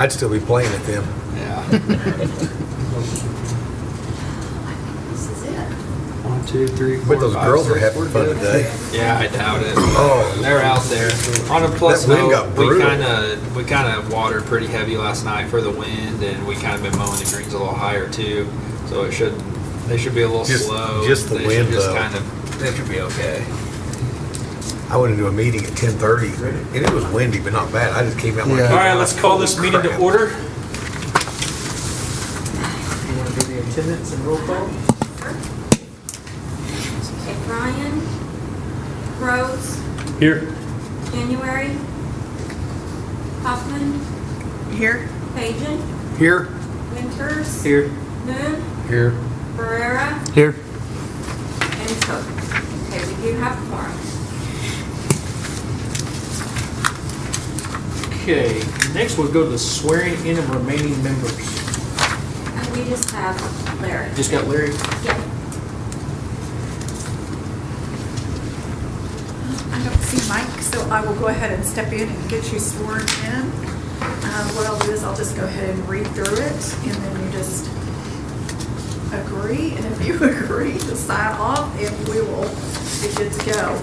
I'd still be playing at them. Yeah. This is it. 1, 2, 3, 4. But those 5, girls are 6, having we're fun good. today. Yeah, I doubt it. Oh. They're out there. On a plus That wind got note, we brutal. kind of watered pretty heavy last night for the wind, and we kind of been mowing the greens a little higher too. So they should be a little slow. Just the They wind, should just though. they should be okay. I went into a meeting at 10:30, and it was windy, but not bad. I just came out like. Yeah. All right, let's call this Holy meeting to crap. order. You want to do the attendance and roll call? Okay, Brian, Rose, Here. January, Hoffman, Here. Pagan, Here? Winters, Here. Moon, Here. Barrera, Here. and Cook. Okay, we do have quorum. Okay, next we'll go to the swearing in of remaining members. And we just have Larry. Just got Larry. Yep. I don't see Mike, so I will go ahead and step in and get you sworn in. What I'll do is I'll just go ahead and read through it, and then you just agree, and if you agree, just sign off, and we will be good to go.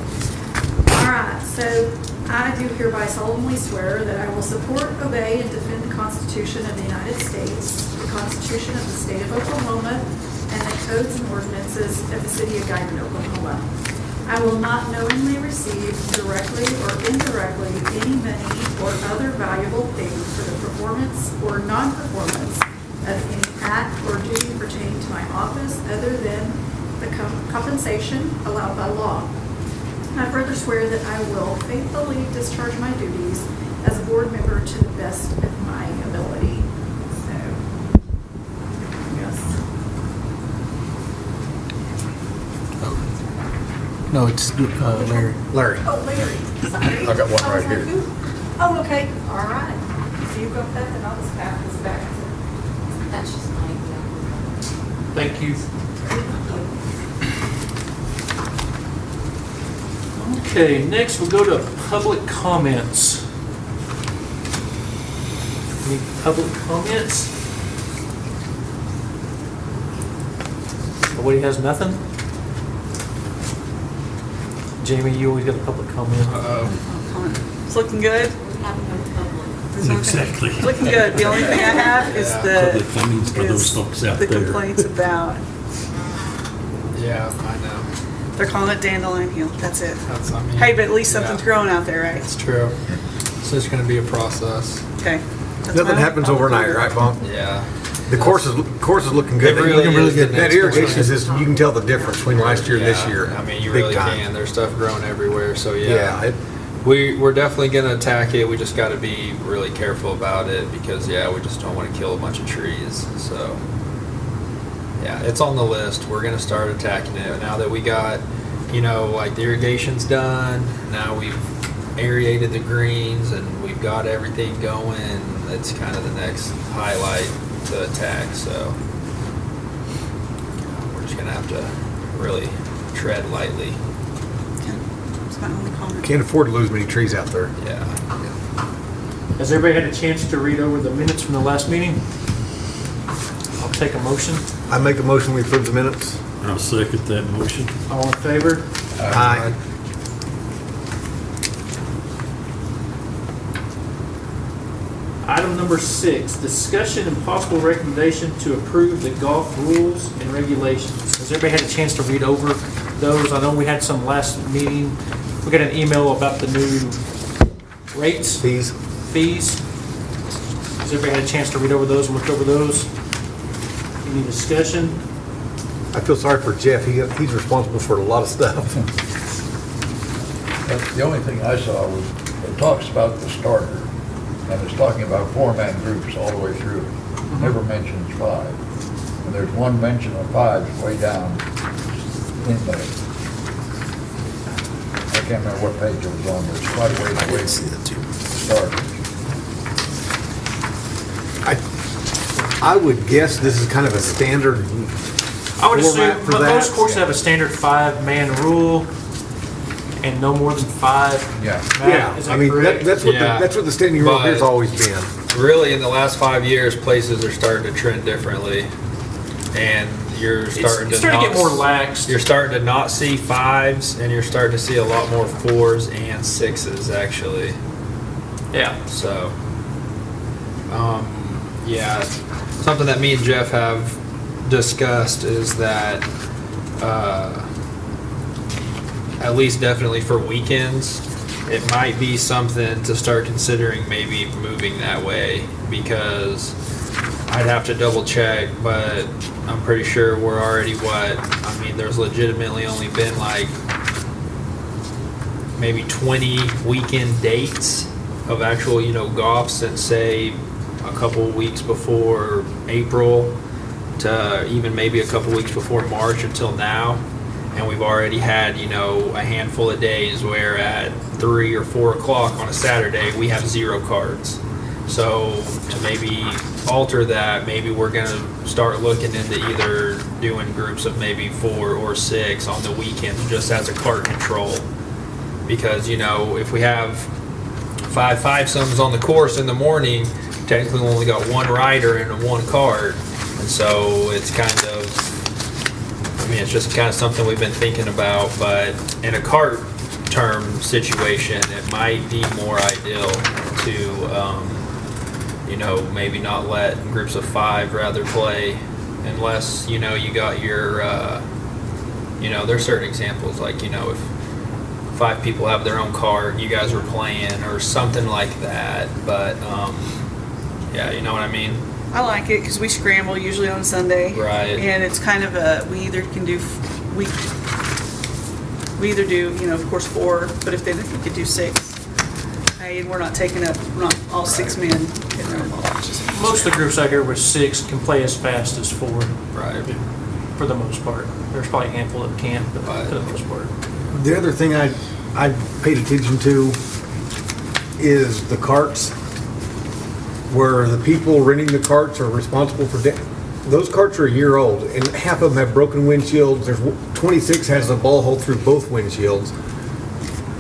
All right, so I do hereby solemnly swear that I will support, obey, and defend the Constitution of the United States, the Constitution of the State of Oklahoma, and the codes and ordinances of the City of Guymon, Oklahoma. I will not knowingly receive, directly or indirectly, any money or other valuable thing for the performance or non-performance of any act or duty pertaining to my office other than the compensation allowed by law. I further swear that I will faithfully discharge my duties as a board member to the best of my ability. So, yes. No, it's Larry. Larry. Oh, Larry, sorry. I got one I was right like, here. "Ooh." Oh, okay, all right. So you got that, and I'll just pass this back to That's just my, Thank you. Okay, next we'll go to public comments. Any public comments? Nobody has nothing? Jamie, you always got a public comment. It's looking good. we have no public. Exactly. It's looking good. The only thing I have is Public the, comments for those is folks out the there. complaints about, Yeah, I know. they're calling it dandelion heel. That's it. That's I mean. Hey, but at least something's yeah, growing out there, right? It's true. So it's going to be a process. Okay. That's Nothing my- happens overnight, right, Bonk? Yeah. The course is looking good. It really You can is the That next irrigation person. system, you can tell the difference between last year and this Yeah, year. I mean, you Big really time. can. There's stuff growing everywhere. So Yeah, we're definitely gonna attack it. We just got to be really careful about it because we just don't want to kill a bunch of trees. So yeah, it's on the list. We're gonna start attacking it now that we got, like the irrigation's done. Now we've aerated the greens and we've got everything going. It's kind of the next highlight to attack. So we're just gonna have to really tread lightly. Okay. That's my only comment. can't afford to lose many trees out there. Yeah. Has everybody had a chance to read over the minutes from the last meeting? I'll take a motion. I make a motion, we approve the minutes. I'll second that motion. All in favor? Aye. Item number 6, discussion and possible recommendation to approve the golf rules and regulations. Has everybody had a chance to read over those? I know we had some last meeting. We got an email about the new rates, Fees. fees. Has everybody had a chance to read over those and look over those? Any discussion? I feel sorry for Jeff. He's responsible for a lot of stuff. The only thing I saw was, it talks about the starter, and it's talking about 4-man groups all the way through. Never mentions 5. And there's one mention of 5 way down in there. I can't remember what page it was on, but it's quite a ways away from the starters. I would guess this is kind of a standard I would assume, format for but that. most courses have a standard 5-man rule and no more than 5. Yeah. Matt, Yeah, is I that mean, correct? that's what Yeah. that's what the standing rule But- here's always been. really in the last 5 years, places are starting to trend differently, and you're starting It's to starting to get more not, lax. you're starting to not see 5s, and you're starting to see a lot more 4s and 6s actually. Yeah. So, yeah, something that me and Jeff have discussed is that, at least definitely for weekends, it might be something to start considering maybe moving that way, because I'd have to double check, but I'm pretty sure we're already there's legitimately only been like maybe 20 weekend dates of actual, golf since say a couple weeks before April to even maybe a couple weeks before March until now. And we've already had, a handful of days where at 3 or 4 o'clock on a Saturday, we have 0 cards. So to maybe alter that, maybe we're gonna start looking into either doing groups of maybe 4 or 6 on the weekends just as a cart control. Because, if we have 5 fivesomes on the course in the morning, technically we only got 1 rider and 1 cart. And so it's it's just kind of something we've been thinking about, but in a cart term situation, it might be more ideal to, maybe not let groups of 5 rather play unless, you got your, there's certain examples like, if 5 people have their own cart, you guys are playing or something like that, but, yeah, you know what I mean? I like it because we scramble usually on Sunday. Right. And it's kind of we either do, of course 4, but if we could do 6. Hey, and we're not all 6 men in their own watches. Most of the groups out here with 6 can play as fast as 4. Right. For the most part. There's probably a handful that can't, but for the most part. The other thing I paid attention to is the carts, where the people renting the carts are responsible for those carts are a year old, and half of them have broken windshields. There's 26 has a ball hole through both windshields.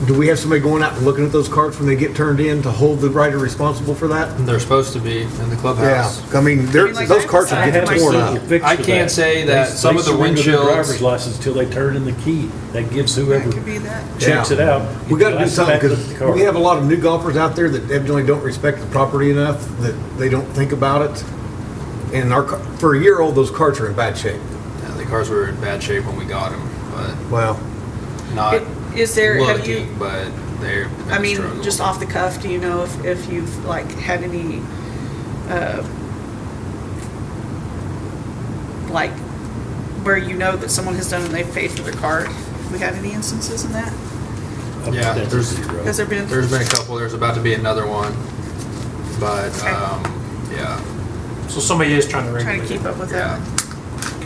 Do we have somebody going out and looking at those carts when they get turned in to hold the rider responsible for that? They're supposed to be in the clubhouse. Yeah, I mean, like those I carts are have getting to torn have up. Fix I for can't that. say that some of the surrender their windshields- driver's license till they turn in the key. That gives That whoever could be that. checks Yeah. it out. We got to do license something back to the because car. we have a lot of new golfers out there that evidently don't respect the property enough that they don't think about it. And for a year old, those carts are in bad shape. Yeah, the cars were in bad shape when we got them, but Well, not Is there, have looking, you, but they're. I mean, struggle. just off the cuff, do you know if you've had any, where that someone has done and they've paid for their card? Have we had any instances in that? Yeah, That's there's- 0. Has there been? There's been a couple. There's about to be another one, but Okay. yeah, So somebody is trying to Trying regulate to keep it. up with yeah.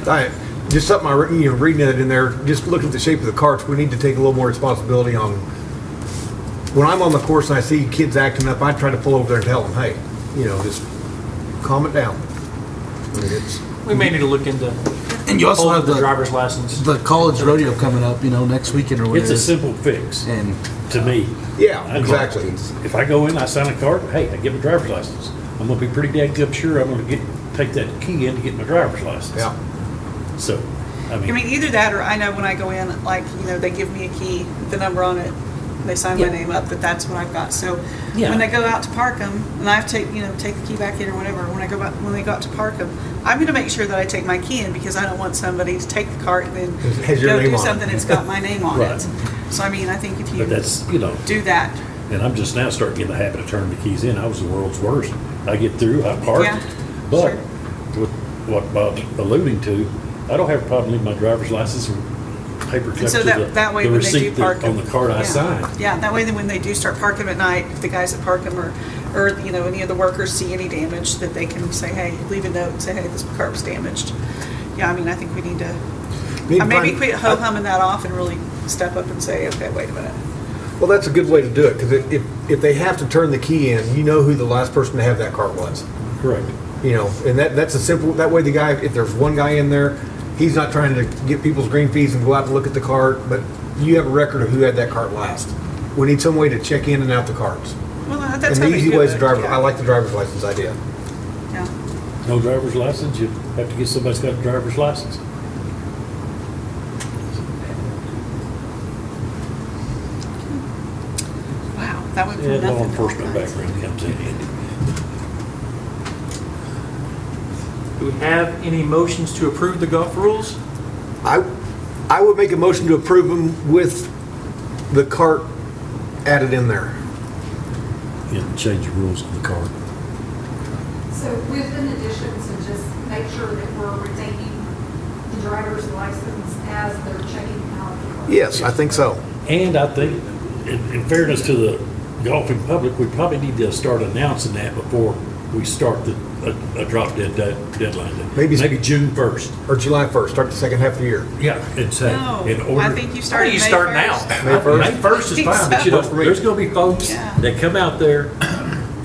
that. just something reading it in there, just looking at the shape of the carts, we need to take a little more responsibility on, when I'm on the course and I see kids acting up, I try to pull over there and tell them, hey, just calm it down. I mean, We may need to look into And you also holding have the the driver's license. college rodeo coming up, next weekend or whatever. It's a simple fix And to me. yeah, I go- exactly. If I go in, I sign a card, hey, I get my driver's license. I'm gonna be pretty dang good sure I'm gonna take that key in to get my driver's license. Yeah. So, I I mean, mean, either that or I know when I go in, they give me a key, the number on it, they sign my Yeah. name up, that's what I've got. So Yeah. when they go out to park them, and I have to take the key back in or whatever, when they go out to park them, I'm gonna make sure that I take my key in because I don't want somebody to take the cart and then It has your go name do on it. something that's got my name on Right. it. So I mean, I think if you but that's, do that, and I'm just now starting to get in the habit of turning the keys in. I was the world's worst. I get through, I park. Yeah, But sure. with what Bob's alluding to, I don't have a problem leaving my driver's license or paper And clip so to that way the when they do receipt park them. on the card I yeah. signed. Yeah, that way then when they do start parking at night, if the guys that park them or any of the workers see any damage, that they can say, hey, leave a note and say, hey, this cart was damaged. Yeah, I mean, I think we need to, maybe quit ho-humming that off and really step up and say, okay, wait a minute. Well, that's a good way to do it, because if they have to turn the key in, you know who the last person to have that cart was. Correct. And that's a simple, that way the guy, if there's one guy in there, he's not trying to get people's green fees and go out to look at the cart, but you have a record of who had that cart last. We need some way to check in and out the carts. Well, that's And how the they easy do way is it, driver, yeah. I like the driver's license idea. Yeah. No driver's license, you have to get somebody that's got a driver's license. Wow, that went from Yeah, nothing. law to all enforcement kinds. background comes in handy. Do we have any motions to approve the golf rules? I would make a motion to approve them with the cart added in there. You have to change the rules of the card. So with an addition, to just make sure that we're retaining the driver's license as they're checking out the car. Yes, I think so. And I think, in fairness to the golfing public, we probably need to start announcing that before we start a drop dead deadline. Maybe- Maybe June 1st. Or July 1st, start the second half of the year. Yeah, and say, No, in order. I think you How start do May you start 1st. now? May 1st? May 1st is I think fine, but you so. know, there's gonna be folks Yeah. that come out there,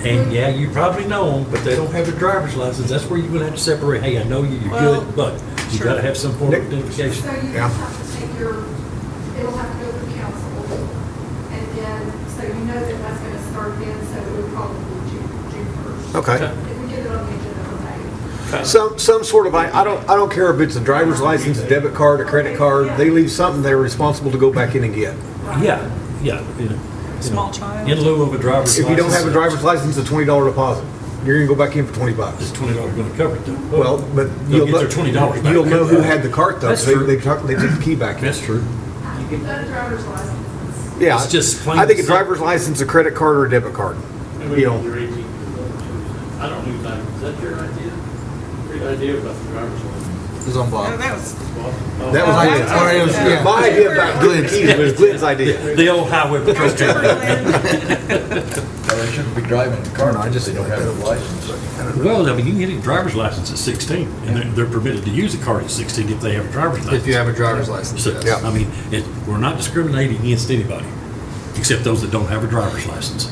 and yeah, you probably know them, but they don't have a driver's license. That's where you're gonna have to separate, hey, I know you, you're Well, good, but you sure. gotta have some form of Nick- identification. So you Yeah. just have to take your, it'll have to go through council, and then, so you know that that's gonna start then, so it would probably be June 1st. Okay. If we get it on the agenda for May. Some sort of, I don't care if it's a driver's license, a debit card, a credit card, they leave something they're responsible to go back in and get. Yeah, yeah, you know. Small child. In lieu of a driver's license. If you don't have a driver's license, a $20 deposit. You're gonna go back in for $20. It's $20 gonna cover it though. Well, but They'll you'll get know, their $20 back. you'll know who had the cart though, That's 'cause true. they take the key back in. That's true. That driver's license is. Yeah, It's just plain I think a simple. driver's license, a credit card, or a debit card. Maybe You know, they're 18 years old. I don't know, is that your idea? Your idea about the driver's license? It was on No, Bob. that was, Oh, that was Oh, my that idea. was- Or it was- yeah. My idea about getting the keys was Glenn's idea. The old highway patrol. Well, they shouldn't be driving the car No, I if just they don't have a license. Well, I mean, you can get a driver's license at 16, and they're permitted to use a card at 16 if they have a driver's license. If you have a driver's license, So, yes. I mean, we're not discriminating against anybody, except those that don't have a driver's license.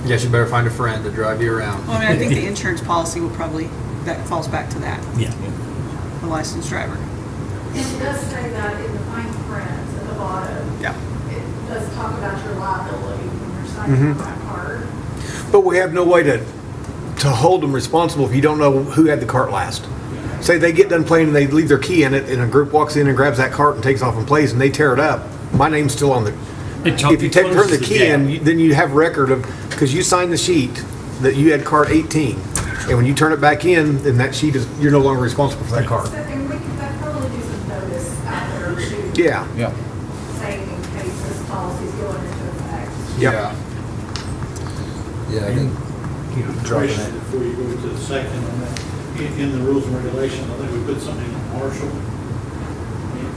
Guess you better find a friend to drive you around. well, I mean, I think the insurance policy will probably, that falls back to that, Yeah. the licensed driver. And it does say that in the fine print at the bottom. Yeah. It does talk about your liability when you're signing Mhm. that card. But we have no way to hold them responsible if you don't know who had the cart last. Say they get done playing and they leave their key in it, and a group walks in and grabs that cart and takes off and plays, and they tear it up. My name's still on the. If you turn the key in, then you have record of, because you signed the sheet that you had cart 18, and when you turn it back in, then that sheet is, you're no longer responsible for that cart. So, and we could probably do some notice out there too. Yeah. Yeah. Saying in case this policy's going into effect. Yep. Yeah. Yeah, I And, think you know, question before you go to the second on that, in the rules and regulations, I think we put something in Marshall.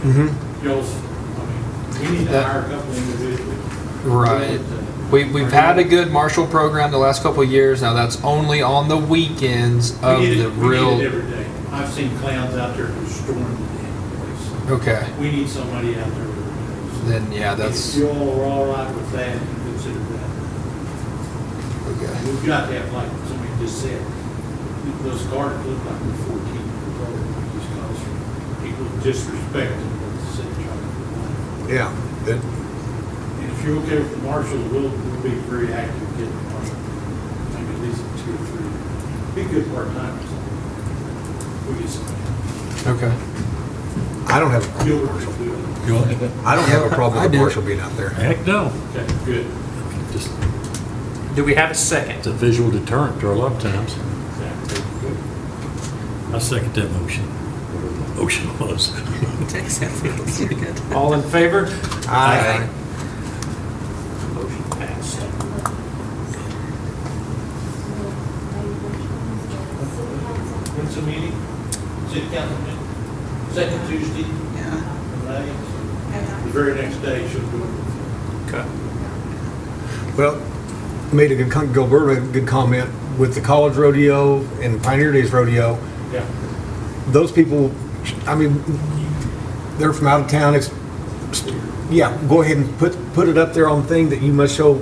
Mhm. Y'all's, I mean, we need to That- hire a couple individuals. Right. We've had a good Marshall program the last couple of years. Now that's only on the weekends of We need the it- we need real. it every day. I've seen clowns out there who storm the damn place. Okay. We need somebody out there with Then yeah, If that's you all are all right with that, consider that. okay. We've got to have, like somebody just said, those cars look like they're 14 years old, just because people disrespect them with the city truck. Yeah. That- And if you're okay with the marshal, we'll be very active getting the marshal. Maybe at least 2 or 3. Be good part-timers. We get somebody. Okay. I don't have a problem You'll with Marshall. do it. You want- I don't have a problem I with do. Marshall being out there. Heck no. Okay, good. Just, Do we have a second? it's a visual deterrent to a lot of times. Exactly. Good. I second that motion. Motion was. Takes that feels, you're good. All in favor? Aye. Motion passed. When's the meeting? City council meeting? Second Tuesday Yeah. in May. The very next day should go. Okay. Well, made a good, Gilbert made a good comment with the college rodeo and Pioneer Days rodeo. Yeah. Those people, I mean, they're from out of town. Yeah, go ahead and put it up there on the thing that you must show,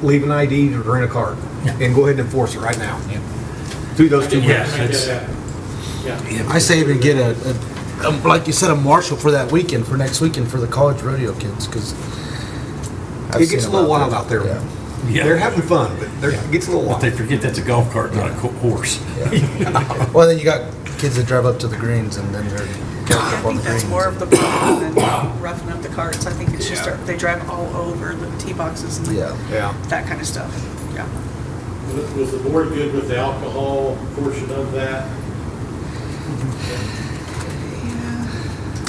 leave an ID or rent a card, and go ahead and enforce it right now. Through those 2 Yeah. weeks. Make it's- that happen. Yeah. I say even get like you said, a marshal for that weekend, for next weekend for the college rodeo kids, because It gets a little wild out there. Yeah. They're having fun, but it gets a little But they wild. forget that's a golf cart, not a horse. Well, then you got kids that drive up to the greens and then they're I up on think the that's greens. more of the problem than roughing up the carts. I think it's just, Yeah. they drive all over the tee boxes and Yeah. Yeah. that kind of stuff. Yeah. Was the board good with the alcohol portion of that?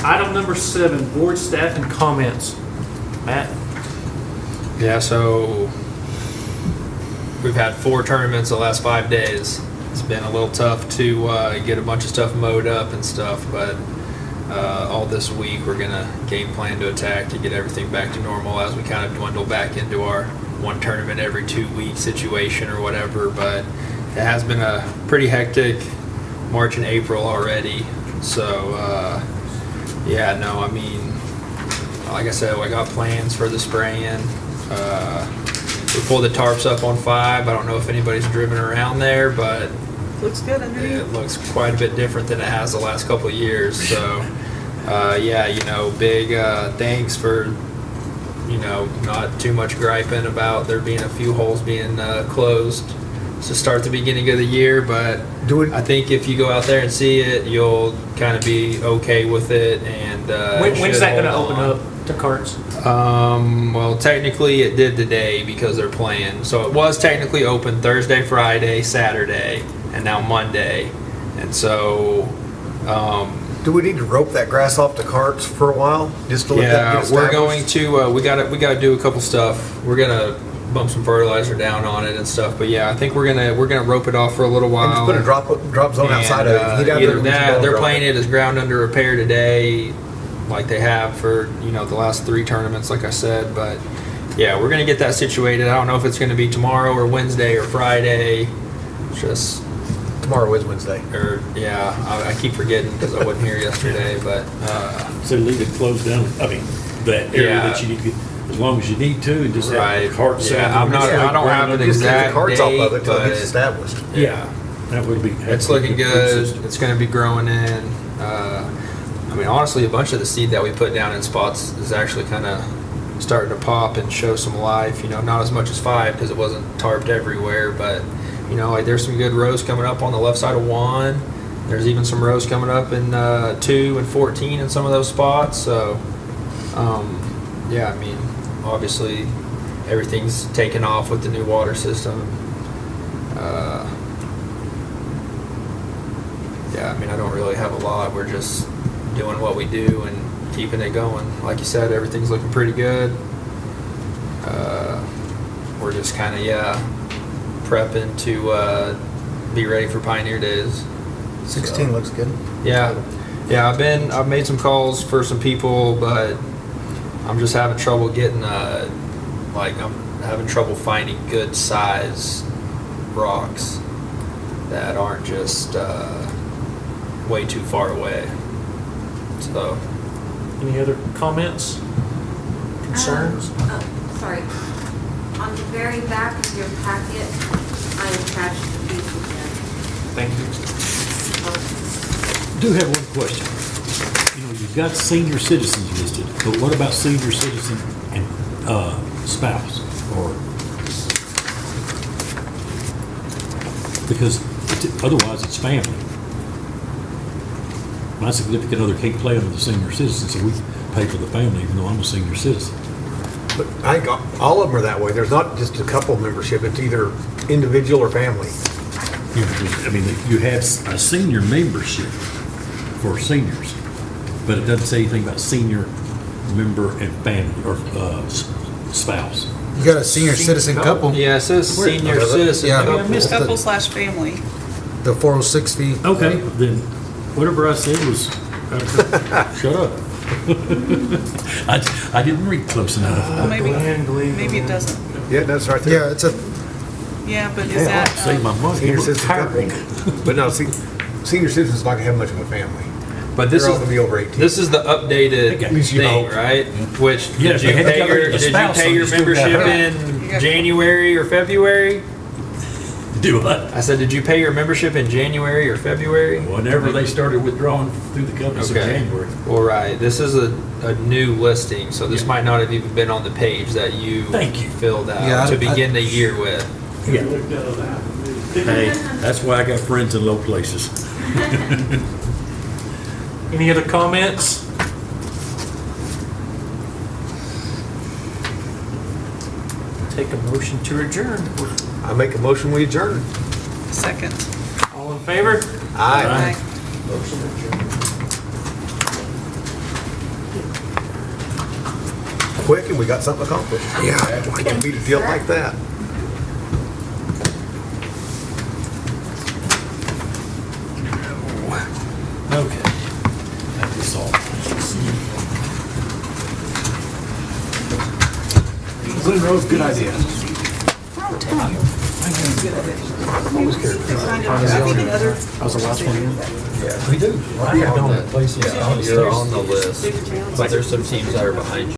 Item number 7, board staff and comments. Matt? Yeah, so we've had 4 tournaments the last 5 days. It's been a little tough to get a bunch of stuff mowed up and stuff, but all this week we're gonna game plan to attack to get everything back to normal as we kind of dwindle back into our 1 tournament every 2 week situation or whatever. But it has been a pretty hectic March and April already. So yeah, no, I mean, like I said, I got plans for the spraying. We pulled the tarps up on 5. I don't know if anybody's driven around there, but Looks good underneath. it looks quite a bit different than it has the last couple of years. So, yeah, you know, big thanks for, you know, not too much griping about there being a few holes being closed to start the beginning of the year. But I think if you go out there and see it, you'll kind of be okay with it. And When's should that going to hold open on. up to carts? Well, technically it did today because they're playing. So it was technically open Thursday, Friday, Saturday, and now Monday. And so, Do we need to rope that grass off the carts for a while, just to let that yeah, get we're established? going to, we got to do a couple stuff. We're going to bump some fertilizer down on it and stuff. But yeah, I think we're going to rope it off for a little while. And just put a drop zone outside of it. And, Get out there either and let your that, ball they're drop playing it as ground under repair today, like they have for, you know, the last 3 tournaments, like I said. But yeah, we're gonna get that situated. I don't know if it's gonna be tomorrow or Wednesday or Friday. Just Tomorrow is Wednesday. or yeah, I keep forgetting because I wasn't here yesterday. But So leave it closed down, I mean, that area Yeah. that you need to, as long as you need to, and just have right, the cart set. yeah, I'm not. I don't have an Just get the exact carts off of it date, till it gets but established. yeah. That would be. It's looking good. It's going to be growing in. I mean, honestly, a bunch of the seed that we put down in spots is actually kind of starting to pop and show some life. You know, not as much as 5 because it wasn't tarped everywhere, but you know, like there's some good rows coming up on the left side of 1. There's even some rows coming up in 2 and 14 in some of those spots. So, yeah, I mean, obviously, everything's taken off with the new water system. Yeah, I mean, I don't really have a lot. We're just doing what we do and keeping it going. Like you said, everything's looking pretty good. We're just kind of, prepping to be ready for Pioneer Days. 16 looks good. Yeah, I've made some calls for some people, but I'm just having trouble getting I'm having trouble finding good size rocks that aren't just way too far away. So Any other comments? Concerns? Sorry. On the very back of your packet, I attached the piece again. Thank you. Do have one question. You know, you've got senior citizens listed, but what about senior citizen and spouse? Or because otherwise it's family. My significant other can't play under the senior citizen, so we pay for the family even though I'm a senior citizen. But I think all of them are that way. There's not just a couple membership. It's either individual or family. I mean, you have a senior membership for seniors, but it doesn't say anything about senior member and family or spouse. You got a senior citizen couple, yeah, it says senior does it? citizen Yeah. couple. Couple/family. the 406 fee. Okay, then whatever I said was, shut up. I didn't read close enough. Well, maybe it doesn't. Yeah, that's right there. Yeah, it's a, Yeah, but is that, Save my money. Senior citizen couple. But no, senior citizens not gonna have much of a family. But this They're all is gonna be over 18. this is the updated At least you thing, hope. right? Which Yeah, did they you had to pay cover your the did you spouse, pay so your you still got membership her. in January or February? Do what? I said, did you pay your membership in January or February? Whenever they started withdrawing through the companies in Okay. January. Well, right. This is a new listing, so this Yeah. might not have even been on the page that you Thank you. filled out Yeah, to I- begin the year with. Yeah. Looked at that. Hey, that's why I got friends in low places. Any other comments? Take a motion to adjourn. I make a motion, we adjourn. Second. All in favor? Aye. Quick, and we got something accomplished. Yeah, I can beat a deal like that. Okay. That is all. Glen Rose, good idea. I was the last one in. We do. You're on the list, but there's some teams that are behind you.